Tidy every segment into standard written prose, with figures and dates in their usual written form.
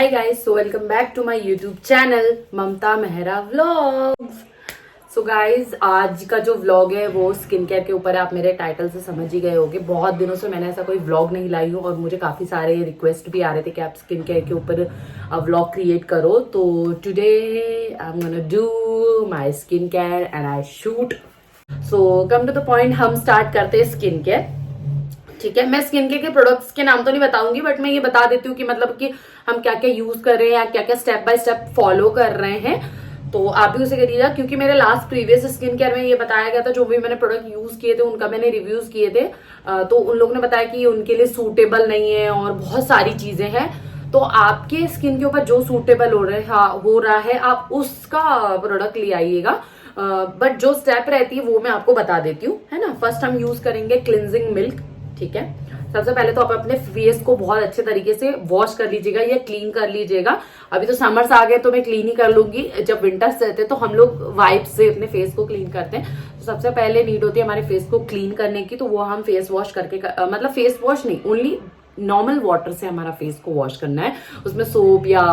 Hi guys, so welcome back to my YouTube channel Mamta Mehra vlogs. So guys, आज का जो vlog है वो स्किन केयर के ऊपर है। आप मेरे टाइटल से समझ ही गए होंगे। बहुत दिनों से मैंने ऐसा कोई व्लॉग नहीं लाई हूँ और मुझे काफी सारे रिक्वेस्ट भी आ रहे थे कि आप स्किन केयर के ऊपर व्लॉग क्रिएट करो। तो today I am gonna do my skin care and I shoot. So come to the point, हम स्टार्ट करते हैं स्किन केयर। ठीक है, मैं स्किन केयर के प्रोडक्ट्स के नाम तो नहीं बताऊंगी, बट मैं ये बता देती हूँ कि मतलब कि हम क्या क्या यूज कर रहे हैं या क्या क्या स्टेप बाय स्टेप फॉलो कर रहे हैं। तो आप भी उसे करिएगा, क्योंकि मेरे लास्ट प्रीवियस स्किन केयर में ये बताया गया था, जो भी मैंने प्रोडक्ट यूज किए थे उनका मैंने रिव्यूज किए थे, तो उन लोगों ने बताया कि उनके लिए सूटेबल नहीं है और बहुत सारी चीजें हैं। तो आपके स्किन के ऊपर जो सूटेबल हो रहा है आप उसका प्रोडक्ट ले आइएगा। बट जो स्टेप रहती है वो मैं आपको बता देती हूँ, है ना। फर्स्ट हम यूज करेंगे क्लिनजिंग मिल्क। ठीक है, सबसे पहले तो आप अपने फेस को बहुत अच्छे तरीके से वॉश कर लीजिएगा या क्लीन कर लीजिएगा। अभी तो समर्स आ गए तो मैं क्लीन ही कर लूंगी। जब विंटर्स रहते हैं तो हम लोग वाइप से अपने फेस को क्लीन करते हैं। तो सबसे पहले नीड होती है हमारे फेस को क्लीन करने की, तो वो हम फेस वॉश करके मतलब फेस वॉश नहीं, ओनली नॉर्मल वाटर से हमारा फेस को वॉश करना है। उसमें सोप या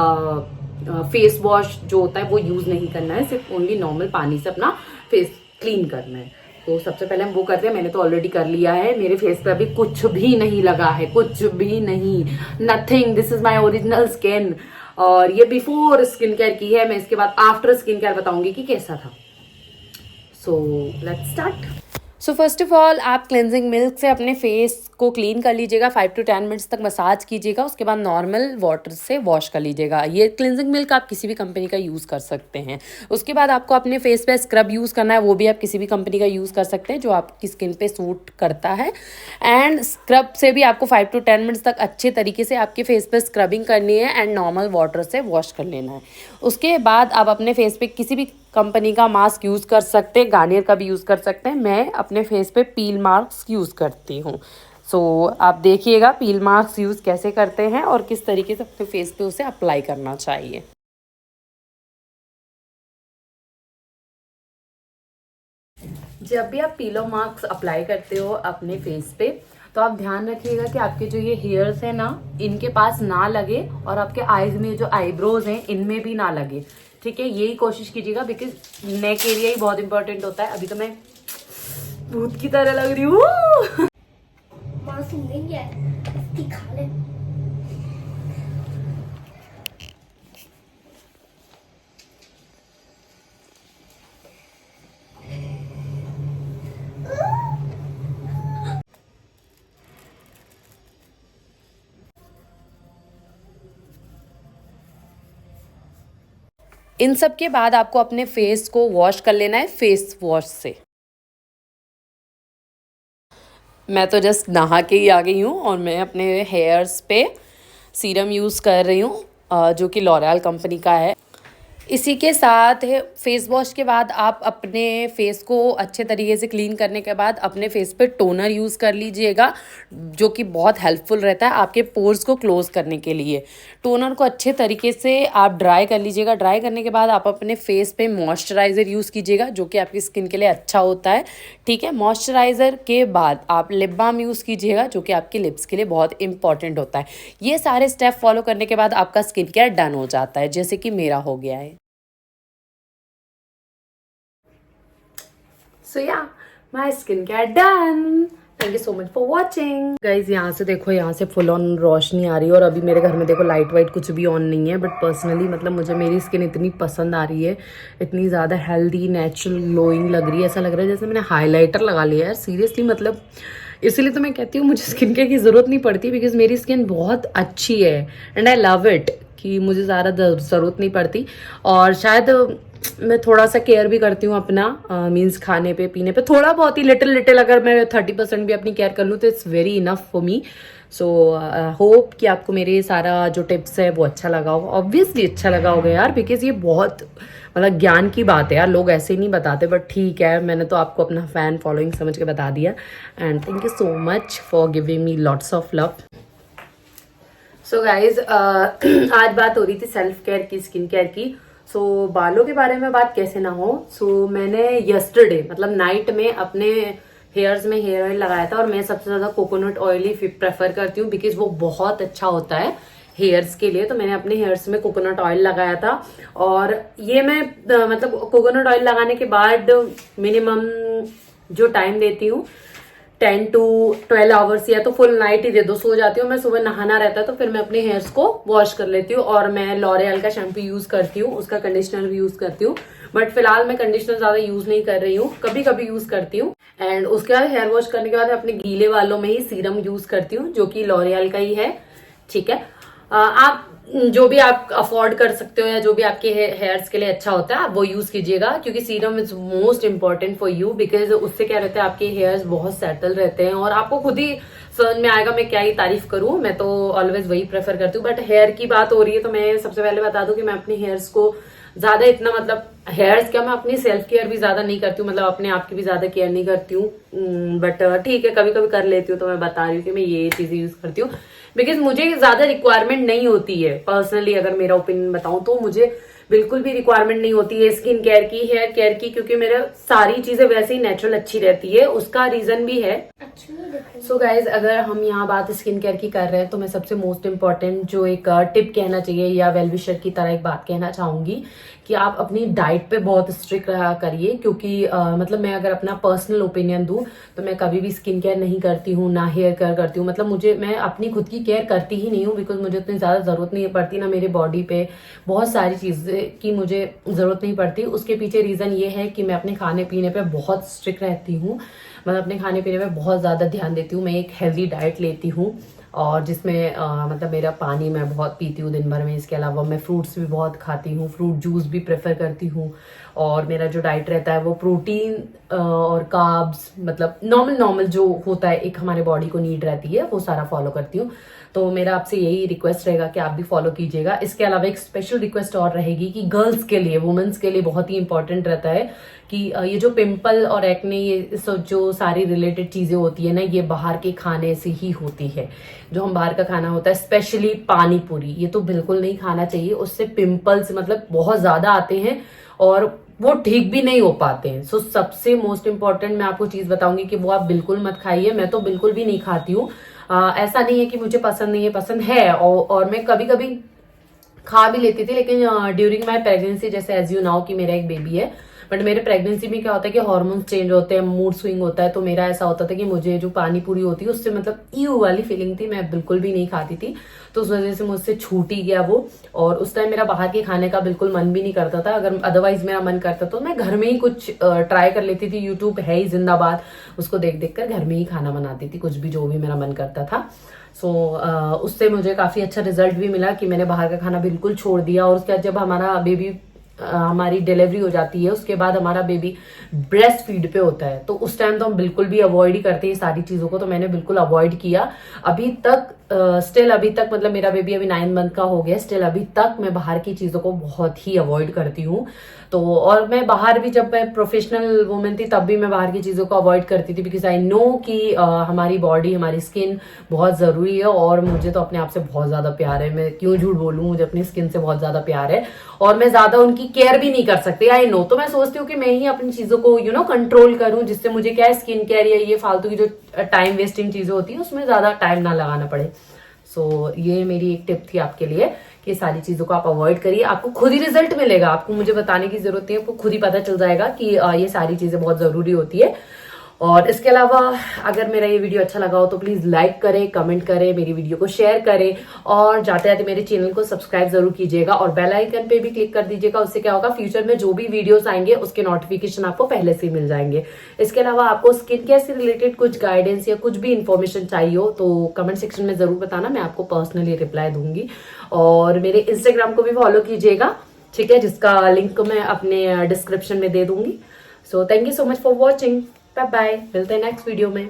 फेस वॉश जो होता है वो यूज नहीं करना है, सिर्फ ओनली नॉर्मल पानी से अपना फेस क्लीन करना है। तो सबसे पहले हम वो करते हैं। मैंने तो ऑलरेडी कर लिया है। मेरे फेस पे अभी कुछ भी नहीं लगा है, कुछ भी नहीं, nothing. This is my original skin. और ये बिफोर स्किन केयर की है। मैं इसके बाद आफ्टर स्किन केयर बताऊंगी कि कैसा था। So let's start. So first of all आप क्लेंजिंग मिल्क से अपने फेस को क्लीन कर लीजिएगा। 5 to 10 मिनट्स तक मसाज कीजिएगा। उसके बाद नॉर्मल वाटर से वॉश कर लीजिएगा। ये क्लेंजिंग मिल्क आप किसी भी कंपनी का यूज़ कर सकते हैं। उसके बाद आपको अपने फेस पे स्क्रब यूज़ करना है, वो भी आप किसी भी कंपनी का यूज़ कर सकते हैं जो आपकी स्किन पे सूट करता है। एंड स्क्रब से भी आपको 5 to 10 मिनट्स तक अच्छे तरीके से आपके फेस पे स्क्रबिंग करनी है एंड नॉर्मल वाटर से वॉश कर लेना है। उसके बाद आप अपने फेस पे किसी भी कंपनी का मास्क यूज़ कर सकते हैं, गार्नियर का भी यूज़ कर सकते हैं। मैं अपने फेस पे पील मास्क यूज़ करती हूँ। सो आप देखिएगा पील मास्क यूज़ कैसे करते हैं और किस तरीके से अपने फेस पे उसे अप्लाई करना चाहिए। जब भी आप पीलो मास्क अप्लाई करते हो अपने फेस पे, तो आप ध्यान रखिएगा कि आपके जो ये हेयर्स है ना, इनके पास ना लगे और आपके आईज में जो आईब्रोज हैं इनमें भी ना लगे। ठीक है, यही कोशिश कीजिएगा, बिकॉज नेक एरिया ही बहुत इंपॉर्टेंट होता है। अभी तो मैं भूत की तरह लग रही हूँ। इन सब के बाद आपको अपने फेस को वॉश कर लेना है फेस वॉश से। मैं तो जस्ट नहा के ही आ गई हूँ और मैं अपने हेयर्स पे सीरम यूज़ कर रही हूँ, जो कि लॉरियल कंपनी का है। इसी के साथ फेस वॉश के बाद आप अपने फेस को अच्छे तरीके से क्लीन करने के बाद अपने फेस पे टोनर यूज़ कर लीजिएगा, जो कि बहुत हेल्पफुल रहता है आपके पोर्स को क्लोज करने के लिए। टोनर को अच्छे तरीके से आप ड्राई कर लीजिएगा। ड्राई करने के बाद आप अपने फेस पे मॉइस्चराइज़र यूज़ कीजिएगा, जो कि आपकी स्किन के लिए अच्छा होता है। ठीक है, मॉइस्चराइज़र के बाद आप लिप बाम यूज़ कीजिएगा, जो कि आपके लिप्स के लिए बहुत इंपॉर्टेंट होता है। ये सारे स्टेप फॉलो करने के बाद आपका स्किन केयर डन हो जाता है, जैसे कि मेरा हो गया है। So yeah, my skincare done. Thank you so much for watching. Guys, यहाँ से देखो, यहाँ से फुल ऑन रोशनी आ रही है और अभी मेरे घर में देखो लाइट वाइट कुछ भी ऑन नहीं है। बट पर्सनली मतलब मुझे मेरी स्किन इतनी पसंद आ रही है, इतनी ज़्यादा हेल्दी नेचुरल ग्लोइंग लग रही है। ऐसा लग रहा है जैसे मैंने हाईलाइटर लगा लिया है सीरियसली। मतलब इसलिए तो मैं कहती हूँ मुझे स्किन केयर की ज़रूरत नहीं पड़ती, बिकॉज मेरी स्किन बहुत अच्छी है एंड आई लव इट, कि मुझे ज़्यादा ज़रूरत नहीं पड़ती। और शायद मैं थोड़ा सा केयर भी करती हूँ अपना, मीन्स खाने पे पीने पे थोड़ा बहुत ही लिटिल अगर मैं 30% भी अपनी केयर कर लूँ तो it's very enough for me. So hope कि आपको मेरे सारा जो टिप्स है वो अच्छा लगा होगा। ऑब्वियसली अच्छा लगा होगा यार, बिकॉज ये बहुत मतलब ज्ञान की बात है यार, लोग ऐसे ही नहीं बताते। बट ठीक है, मैंने तो आपको अपना फैन फॉलोइंग समझ के बता दिया। And thank you so much for giving me lots of love. So guys, आज बात हो रही थी सेल्फ केयर की, स्किन केयर की। सो बालों के बारे में बात कैसे ना हो। सो मैंने यस्टरडे मतलब नाइट में अपने हेयर्स में हेयर ऑयल लगाया था, और मैं सबसे ज़्यादा कोकोनट ऑयल ही प्रेफर करती हूँ, बिकॉज वो बहुत अच्छा होता है हेयर्स के लिए। तो मैंने अपने हेयर्स में कोकोनट ऑयल लगाया था, और ये मैं मतलब कोकोनट ऑयल लगाने के बाद मिनिमम जो टाइम देती हूँ 10 to 12 आवर्स, या तो फुल नाइट ही दे दो, सो जाती हूँ मैं। सुबह नहाना रहता है तो फिर मैं अपने हेयर्स को वॉश कर लेती हूँ, और मैं लॉरियल का शैम्पू यूज करती हूँ, उसका कंडीशनर भी यूज करती हूँ। बट फिलहाल मैं कंडीशनर ज्यादा यूज नहीं कर रही हूँ, कभी कभी यूज करती हूँ। एंड उसके बाद हेयर वॉश करने के बाद अपने गीले बालों में ही सीरम यूज करती हूँ, जो कि लॉरियल का ही है। ठीक है, आप जो भी आप अफोर्ड कर सकते हो या जो भी आपके हेयर्स के लिए अच्छा होता है आप वो यूज कीजिएगा, क्योंकि serum is most important for you, because उससे क्या रहता है आपके हेयर्स बहुत सेटल रहते हैं, और आपको खुद ही समझ में आएगा। मैं क्या ही तारीफ करूं, मैं तो ऑलवेज वही प्रेफर करती हूँ। बट हेयर की बात हो रही है तो मैं सबसे पहले बता दूं कि मैं अपने हेयर्स को ज्यादा इतना, मतलब हेयर्स क्या, मैं अपनी सेल्फ केयर भी ज्यादा नहीं करती हूँ, मतलब अपने आप की भी ज्यादा केयर नहीं करती हूँ। बट ठीक है, कभी कभी कर लेती हूँ, तो मैं बता रही हूँ कि मैं ये चीजें यूज करती हूँ, बिकॉज मुझे ज्यादा रिक्वायरमेंट नहीं होती है। पर्सनली अगर मेरा ओपिनियन बताऊं तो मुझे बिल्कुल भी रिक्वायरमेंट नहीं होती है स्किन केयर की, हेयर केयर की, क्योंकि मेरे सारी चीजें वैसे ही नेचुरल अच्छी रहती है। उसका रीजन भी है। सो गाइज, अगर हम यहाँ बात स्किन केयर की कर रहे हैं तो मैं सबसे मोस्ट इम्पॉर्टेंट जो एक टिप कहना चाहिए, या वेलविशर की तरह एक बात कहना चाहूंगी, कि आप अपनी डाइट पे बहुत स्ट्रिक्ट रहा करिए। क्योंकि मतलब मैं अगर अपना पर्सनल ओपिनियन दूं तो मैं कभी भी स्किन केयर नहीं करती हूँ, ना हेयर केयर करती हूँ। मतलब मैं अपनी खुद की केयर करती ही नहीं हूँ, बिकॉज मुझे उतनी ज्यादा जरूरत नहीं पड़ती, ना मेरे बॉडी पे बहुत सारी चीजें की मुझे जरूरत नहीं पड़ती। उसके पीछे रीजन ये है कि मैं अपने खाने पीने पे बहुत स्ट्रिक्ट रहती हूँ, मतलब अपने खाने पीने में बहुत ज्यादा ध्यान देती हूँ। मैं एक हेल्दी डाइट लेती हूँ, और जिसमें मतलब मेरा पानी मैं बहुत पीती हूँ दिन भर में। इसके अलावा मैं फ्रूट्स भी बहुत खाती हूँ, फ्रूट जूस भी प्रेफर करती हूँ। और मेरा जो डाइट रहता है वो प्रोटीन और कार्ब्स, मतलब नॉर्मल जो होता है एक हमारे बॉडी को नीड रहती है, वो सारा फॉलो करती हूँ। तो मेरा आपसे यही रिक्वेस्ट रहेगा कि आप भी फॉलो कीजिएगा। इसके अलावा एक स्पेशल रिक्वेस्ट और रहेगी कि गर्ल्स के लिए, वुमेन्स के लिए बहुत ही इंपॉर्टेंट रहता है कि ये जो पिंपल और एक्ने, ये सब जो सारी रिलेटेड चीजें होती है ना, ये बाहर के खाने से ही होती है। जो हम बाहर का खाना होता है, स्पेशली पानी पूरी, ये तो बिल्कुल नहीं खाना चाहिए। उससे पिंपल्स मतलब बहुत ज्यादा आते हैं और वो ठीक भी नहीं हो पाते हैं। सो सबसे मोस्ट इम्पॉर्टेंट मैं आपको चीज बताऊंगी कि वो आप बिल्कुल मत खाइए। मैं तो बिल्कुल भी नहीं खाती हूँ। ऐसा नहीं है कि मुझे पसंद नहीं है, पसंद है, और मैं कभी कभी खा भी लेती थी। लेकिन ड्यूरिंग माई प्रेगनेंसी, जैसे एज यू नाउ कि मेरा एक बेबी है, बट मेरे प्रेगनेंसी में क्या होता है कि हार्मोन्स चेंज होते हैं, मूड स्विंग होता है। तो मेरा ऐसा होता था कि मुझे जो पानी पूरी होती है उससे मतलब ईव वाली फीलिंग थी, मैं बिल्कुल भी नहीं खाती थी। तो उस वजह से मुझसे छूट ही गया वो, और उस टाइम मेरा बाहर के खाने का बिल्कुल मन भी नहीं करता था। अगर अदरवाइज मेरा मन करता तो मैं घर में ही कुछ ट्राई कर लेती थी। यूट्यूब है ही जिंदाबाद, उसको देख देख कर घर में ही खाना बनाती थी, कुछ भी जो भी मेरा मन करता था। उससे मुझे काफी अच्छा रिजल्ट भी मिला कि मैंने बाहर का खाना बिल्कुल छोड़ दिया। और उसके बाद जब हमारा बेबी, हमारी डिलीवरी हो जाती है, उसके बाद हमारा बेबी ब्रेस्ट फीड पे होता है, तो उस टाइम तो हम बिल्कुल भी अवॉइड ही करते हैं सारी चीजों को। तो मैंने बिल्कुल अवॉइड किया। अभी तक स्टिल अभी तक, मतलब मेरा बेबी अभी 9 मंथ का हो गया, स्टिल अभी तक मैं बाहर की चीजों को बहुत ही अवॉइड करती हूँ। तो और मैं बाहर भी, जब मैं प्रोफेशनल वुमेन थी तब भी मैं बाहर की चीजों को अवॉइड करती थी, बिकॉज आई नो कि हमारी बॉडी, हमारी स्किन बहुत जरूरी है। और मुझे तो अपने आप से बहुत ज्यादा प्यार है, मैं क्यों झूठ बोलूं, मुझे अपनी स्किन से बहुत ज्यादा प्यार है, और मैं ज्यादा उनकी केयर भी नहीं कर सकती, आई नो। तो मैं सोचती हूँ कि मैं ही अपनी चीजों को कंट्रोल करूं, जिससे मुझे क्या है, स्किन केयर या ये फालतू की जो टाइम वेस्टिंग चीजें होती है उसमें ज्यादा टाइम ना लगाना पड़े। ये मेरी एक टिप थी आपके लिए कि सारी चीजों को आप अवॉइड करिए, आपको खुद ही रिजल्ट मिलेगा, आपको मुझे बताने की जरूरत नहीं है, आपको खुद ही पता चल जाएगा कि ये सारी चीजें बहुत जरूरी होती है। और इसके अलावा अगर मेरा ये वीडियो अच्छा लगा हो तो प्लीज लाइक करें, कमेंट करें, मेरी वीडियो को शेयर करें, और जाते जाते मेरे चैनल को सब्सक्राइब जरूर कीजिएगा, और बेल आइकन पे भी क्लिक कर दीजिएगा। उससे क्या होगा, फ्यूचर में जो भी वीडियोस आएंगे उसके नोटिफिकेशन आपको पहले से मिल जाएंगे। इसके अलावा आपको स्किन केयर से रिलेटेड कुछ गाइडेंस या कुछ भी इन्फॉर्मेशन चाहिए हो तो कमेंट सेक्शन में जरूर बताना, मैं आपको पर्सनली रिप्लाई दूंगी। और मेरे इंस्टाग्राम को भी फॉलो कीजिएगा, ठीक है, जिसका लिंक मैं अपने डिस्क्रिप्शन में दे दूंगी। So thank you so much for watching, bye bye, मिलते हैं नेक्स्ट वीडियो में।